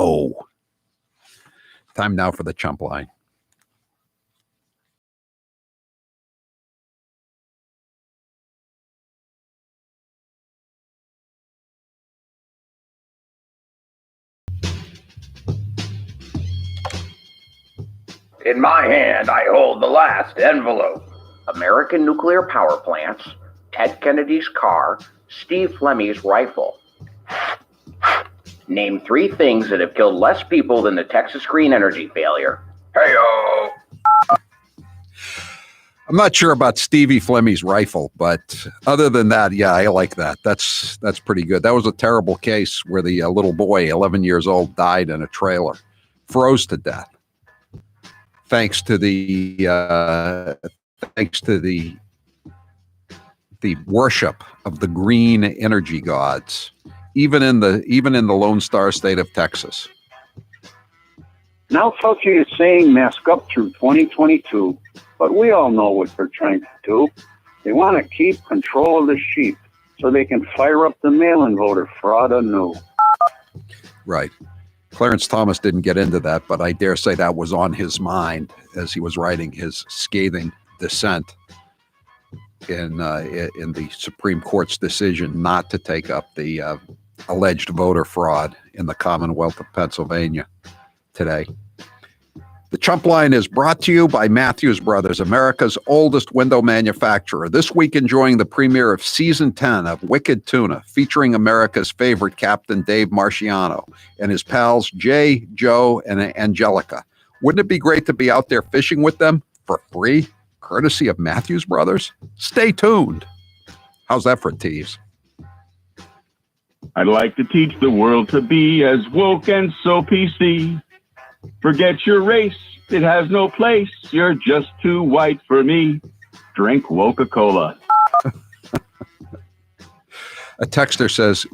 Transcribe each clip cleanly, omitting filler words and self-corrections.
No. Time now for the chump line. In my hand, I hold the last envelope. American nuclear power plants, Ted Kennedy's car, Steve Fleming's rifle. Name 3 things that have killed less people than the Texas green energy failure. Hey-o! I'm not sure about Stevie Fleming's rifle, but other than that, yeah, I like that. That's pretty good. That was a terrible case where the little boy, 11 years old, died in a trailer, froze to death. Thanks to the worship of the green energy gods, even in the Lone Star state of Texas. Now Fauci is saying mask up through 2022, but we all know what they're trying to do. They want to keep control of the sheep so they can fire up the mail-in voter fraud anew. Right. Clarence Thomas didn't get into that, but I dare say that was on his mind as he was writing his scathing dissent in the Supreme Court's decision not to take up the alleged voter fraud in the Commonwealth of Pennsylvania today. The Chump Line is brought to you by Matthews Brothers, America's oldest window manufacturer. This week enjoying the premiere of Season 10 of Wicked Tuna, featuring America's favorite captain, Dave Marciano, and his pals, Jay, Joe, and Angelica. Wouldn't it be great to be out there fishing with them for free, courtesy of Matthews Brothers? Stay tuned. How's that for a tease? I'd like to teach the world to be as woke and so PC. Forget your race, it has no place. You're just too white for me. Drink Coca-Cola. A texter says,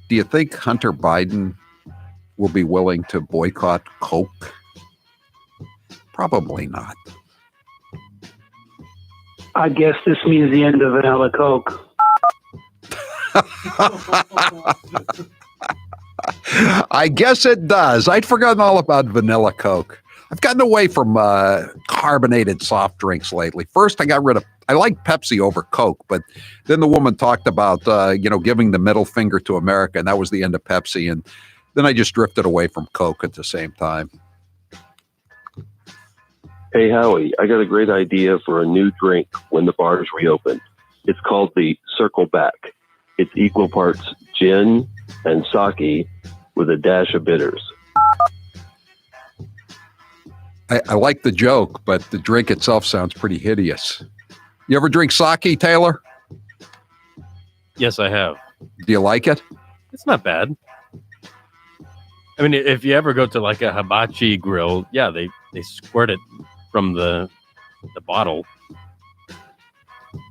do you think Hunter Biden will be willing to boycott Coke? Probably not. I guess this means the end of vanilla Coke. I guess it does. I'd forgotten all about vanilla Coke. I've gotten away from carbonated soft drinks lately. First, I like Pepsi over Coke, but then the woman talked about, giving the middle finger to America, and that was the end of Pepsi. And then I just drifted away from Coke at the same time. Hey, Howie, I got a great idea for a new drink when the bars reopen. It's called the Circle Back. It's equal parts gin and sake with a dash of bitters. I like the joke, but the drink itself sounds pretty hideous. You ever drink sake, Taylor? Yes, I have. Do you like it? It's not bad. I mean, if you ever go to like a hibachi grill, yeah, they squirt it from the bottle.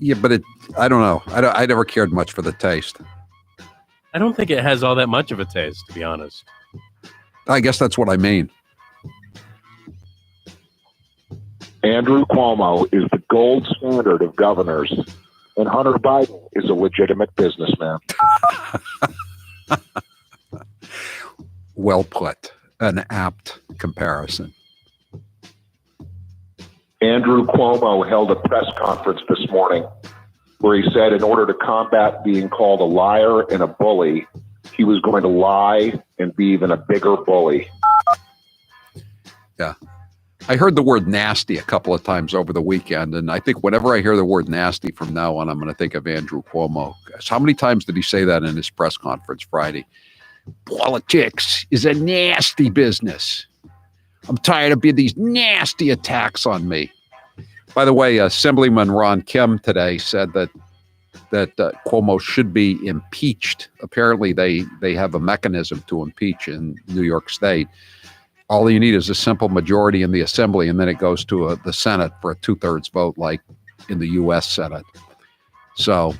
Yeah, but I don't know. I never cared much for the taste. I don't think it has all that much of a taste, to be honest. I guess that's what I mean. Andrew Cuomo is the gold standard of governors, and Hunter Biden is a legitimate businessman. Well put. An apt comparison. Andrew Cuomo held a press conference this morning where he said in order to combat being called a liar and a bully, he was going to lie and be even a bigger bully. Yeah. I heard the word nasty a couple of times over the weekend, and I think whenever I hear the word nasty from now on, I'm going to think of Andrew Cuomo. Gosh, how many times did he say that in his press conference Friday? Politics is a nasty business. I'm tired of these nasty attacks on me. By the way, Assemblyman Ron Kim today said that Cuomo should be impeached. Apparently, they have a mechanism to impeach in New York State. All you need is a simple majority in the Assembly, and then it goes to the Senate for a 2/3 vote, like in the U.S. Senate. So,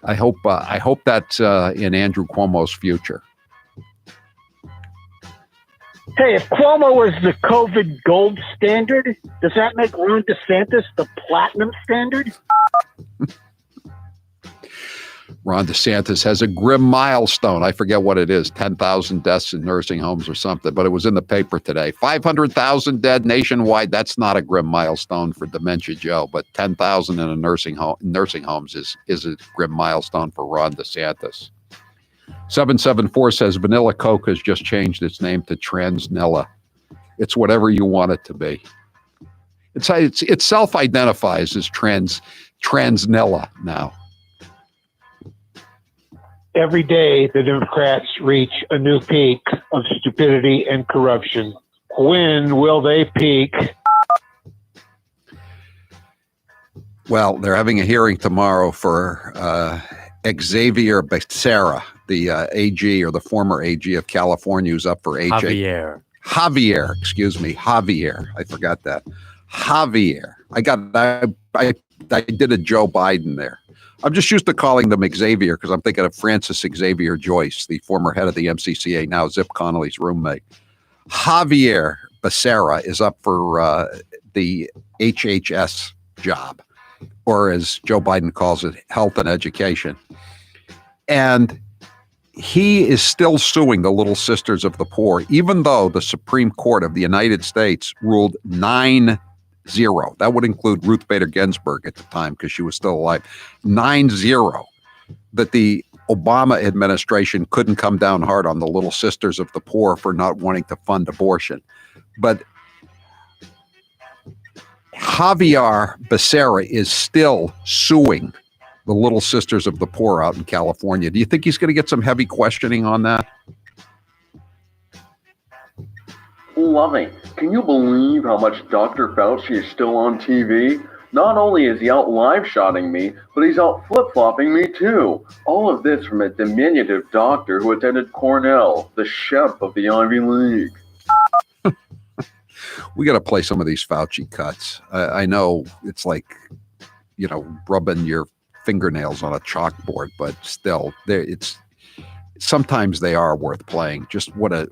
I hope that's in Andrew Cuomo's future. Hey, if Cuomo was the COVID gold standard, does that make Ron DeSantis the platinum standard? Ron DeSantis has a grim milestone. I forget what it is, 10,000 deaths in nursing homes or something, but it was in the paper today. 500,000 dead nationwide. That's not a grim milestone for Dementia Joe, but 10,000 in a nursing homes is a grim milestone for Ron DeSantis. 774 says Vanilla Coke has just changed its name to Transnilla. It's whatever you want it to be. It self-identifies as Transnilla now. Every day, the Democrats reach a new peak of stupidity and corruption. When will they peak? Well, they're having a hearing tomorrow for Xavier Becerra, the AG or the former AG of California, who's up for Javier. Javier. I forgot that. Javier. I did a Joe Biden there. I'm just used to calling them Xavier because I'm thinking of Francis Xavier Joyce, the former head of the MCCA, now Zip Connolly's roommate. Javier Becerra is up for the HHS job, or as Joe Biden calls it, health and education. And he is still suing the Little Sisters of the Poor, even though the Supreme Court of the United States ruled 9-0. That would include Ruth Bader Ginsburg at the time because she was still alive. 9-0 that the Obama administration couldn't come down hard on the Little Sisters of the Poor for not wanting to fund abortion. But Javier Becerra is still suing the Little Sisters of the Poor out in California. Do you think he's going to get some heavy questioning on that? Lovely. Can you believe how much Dr. Fauci is still on TV? Not only is he out live-shotting me, but he's out flip-flopping me too. All of this from a diminutive doctor who attended Cornell, the chef of the Ivy League. We got to play some of these Fauci cuts. I know it's like, rubbing your fingernails on a chalkboard, but still, sometimes they are worth playing. Just what a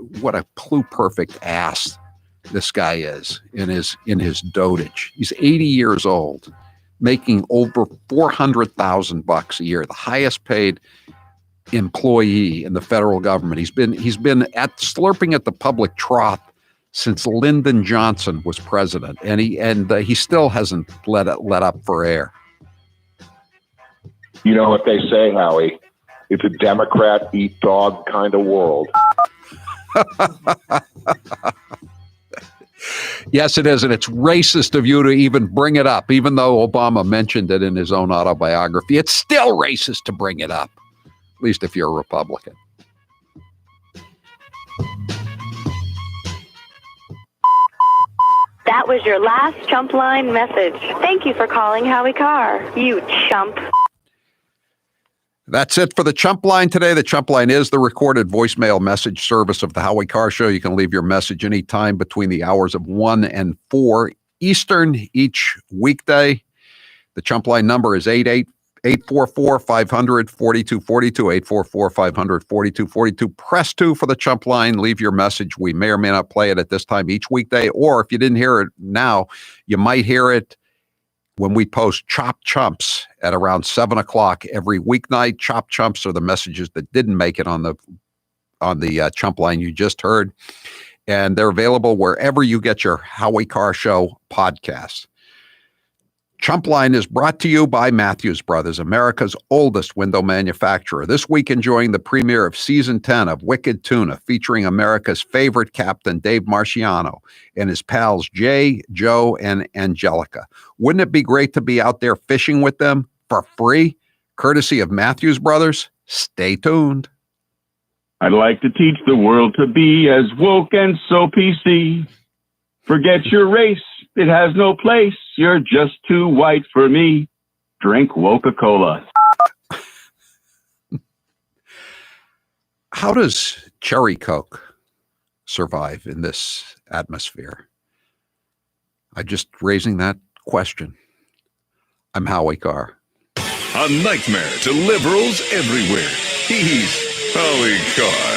pluperfect ass this guy is in his dotage. He's 80 years old, making over $400,000 a year, the highest paid employee in the federal government. He's been slurping at the public trough since Lyndon Johnson was president, and he still hasn't let up for air. You know what they say, Howie? It's a Democrat eat dog kind of world. Yes, it is, and it's racist of you to even bring it up, even though Obama mentioned it in his own autobiography. It's still racist to bring it up, at least if you're a Republican. That was your last chump line message. Thank you for calling Howie Carr, you chump. That's it for the Chump Line today. The Chump Line is the recorded voicemail message service of the Howie Carr Show. You can leave your message anytime between the hours of 1 and 4 Eastern each weekday. The Chump Line number is 844-500-4242, 844-500-4242. Press 2 for the Chump Line. Leave your message. We may or may not play it at this time each weekday, or if you didn't hear it now, you might hear it when we post Chop Chumps at around 7 o'clock every weeknight. Chop Chumps are the messages that didn't make it on the Chump Line you just heard. And they're available wherever you get your Howie Carr Show podcasts. Chump Line is brought to you by Matthews Brothers, America's oldest window manufacturer. This week enjoying the premiere of Season 10 of Wicked Tuna, featuring America's favorite captain, Dave Marciano, and his pals Jay, Joe, and Angelica. Wouldn't it be great to be out there fishing with them for free, courtesy of Matthews Brothers? Stay tuned. I'd like to teach the world to be as woke and so PC. Forget your race. It has no place. You're just too white for me. Drink Coca-Cola. How does cherry Coke survive in this atmosphere? I'm just raising that question. I'm Howie Carr. A nightmare to liberals everywhere. He's Howie Carr.